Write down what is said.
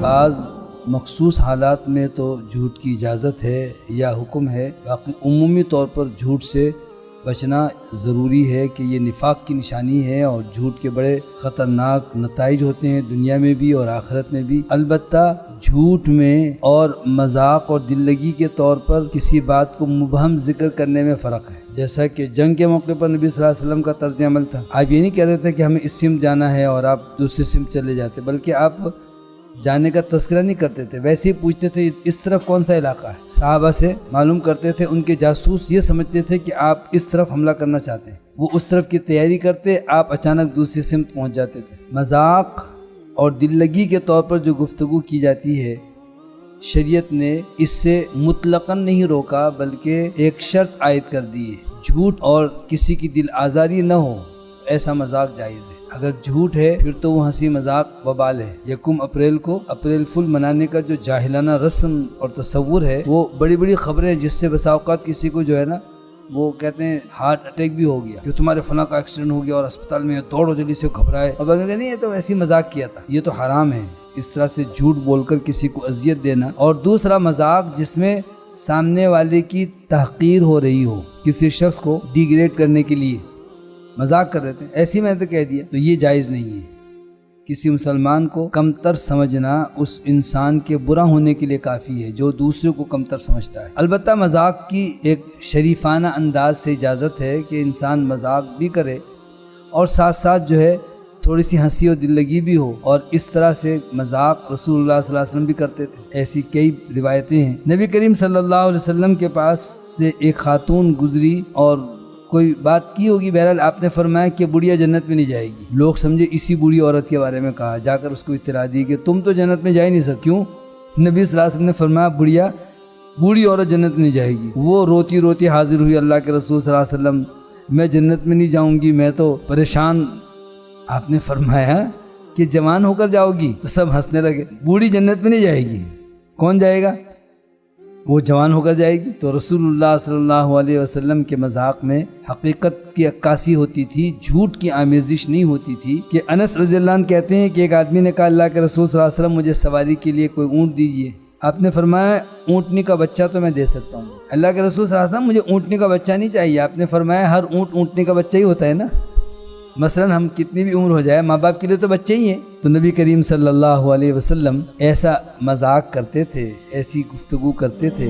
بعض مخصوص حالات میں تو جھوٹ کی اجازت ہے یا حکم ہے، باقی عمومی طور پر جھوٹ سے بچنا ضروری ہے کہ یہ نفاق کی نشانی ہے اور جھوٹ کے بڑے خطرناک نتائج ہوتے ہیں دنیا میں بھی اور آخرت میں بھی۔ البتہ جھوٹ میں اور مذاق اور دل لگی کے طور پر کسی بات کو مبہم ذکر کرنے میں فرق ہے، جیسا کہ جنگ کے موقع پر نبی صلی اللہ علیہ وسلم کا طرز عمل تھا۔ آپ یہ نہیں کہہ دیتے کہ ہمیں اس سمت جانا ہے اور آپ دوسری سمت چلے جاتے، بلکہ آپ جانے کا تذکرہ نہیں کرتے تھے، ویسے ہی پوچھتے تھے اس طرف کون سا علاقہ ہے۔ صحابہ سے معلوم کرتے تھے، ان کے جاسوس یہ سمجھتے تھے کہ آپ اس طرف حملہ کرنا چاہتے ہیں، وہ اس طرف کی تیاری کرتے، آپ اچانک دوسری سمت پہنچ جاتے تھے۔ مذاق اور دل لگی کے طور پر جو گفتگو کی جاتی ہے، شریعت نے اس سے مطلقاً نہیں روکا بلکہ ایک شرط عائد کر دی ہے، جھوٹ اور کسی کی دل آزاری نہ ہو، ایسا مذاق جائز ہے۔ اگر جھوٹ ہے پھر تو وہ ہنسی مذاق وبال ہے۔ یکم اپریل کو اپریل فل منانے کا جو جاہلانہ رسم اور تصور ہے، وہ بڑی بڑی خبریں جس سے بسا اوقات کسی کو جو ہے نا وہ کہتے ہیں ہارٹ اٹیک بھی ہو گیا کہ تمہارے فلاں کا ایکسیڈنٹ ہو گیا اور اسپتال میں دوڑو جلدی سے گھبرائے، اور بندے نہیں یہ تو ویسے ہی مذاق کیا تھا، یہ تو حرام ہے اس طرح سے جھوٹ بول کر کسی کو اذیت دینا۔ اور دوسرا مذاق جس میں سامنے والے کی تحقیر ہو رہی ہو، کسی شخص کو ڈیگریڈ کرنے کے لیے مذاق کر رہے تھے، ایسی میں نے تو کہہ دیا، تو یہ جائز نہیں ہے۔ کسی مسلمان کو کمتر سمجھنا اس انسان کے برا ہونے کے لیے کافی ہے جو دوسروں کو کمتر سمجھتا ہے۔ البتہ مذاق کی ایک شریفانہ انداز سے اجازت ہے کہ انسان مذاق بھی کرے اور ساتھ ساتھ جو ہے تھوڑی سی ہنسی اور دل لگی بھی ہو، اور اس طرح سے مذاق رسول اللہ صلی اللہ علیہ وسلم بھی کرتے تھے۔ ایسی کئی روایتیں ہیں۔ نبی کریم صلی اللہ علیہ وسلم کے پاس سے ایک خاتون گزری اور کوئی بات کی ہوگی، بہرحال آپ نے فرمایا کہ بڑھیا جنت میں نہیں جائے گی۔ لوگ سمجھے اسی بوڑھی عورت کے بارے میں کہا، جا کر اس کو اطلاع دی کہ تم تو جنت میں جا ہی نہیں سکتے۔ کیوں؟ نبی صلی اللہ علیہ وسلم نے فرمایا بوڑھی عورت جنت میں نہیں جائے گی۔ وہ روتی روتی حاضر ہوئی اللہ کے رسول صلی اللہ علیہ وسلم، میں جنت میں نہیں جاؤں گی، میں تو پریشان۔ آپ نے فرمایا کہ جوان ہو کر جاؤ گی، تو سب ہنسنے لگے۔ بوڑھی جنت میں نہیں جائے گی، کون جائے گا؟ وہ جوان ہو کر جائے گی۔ تو رسول اللہ صلی اللہ علیہ وسلم کے مذاق میں حقیقت کی عکاسی ہوتی تھی، جھوٹ کی آمیزش نہیں ہوتی تھی۔ کہ انس رضی اللہ عنہ کہتے ہیں کہ ایک آدمی نے کہا اللہ کے رسول صلی اللہ علیہ وسلم مجھے سواری کے لیے کوئی اونٹ دیجیے۔ آپ نے فرمایا اونٹنی کا بچہ تو میں دے سکتا ہوں۔ اللہ کے رسول صلی اللہ علیہ وسلم مجھے اونٹنی کا بچہ نہیں چاہیے۔ آپ نے فرمایا ہر اونٹ اونٹنی کا بچہ ہی ہوتا ہے نا، مثلا ہم کتنی بھی عمر ہو جائے ماں باپ کے لیے تو بچے ہی ہیں۔ تو نبی کریم صلی اللہ علیہ وسلم ایسا مذاق کرتے تھے، ایسی گفتگو کرتے تھے۔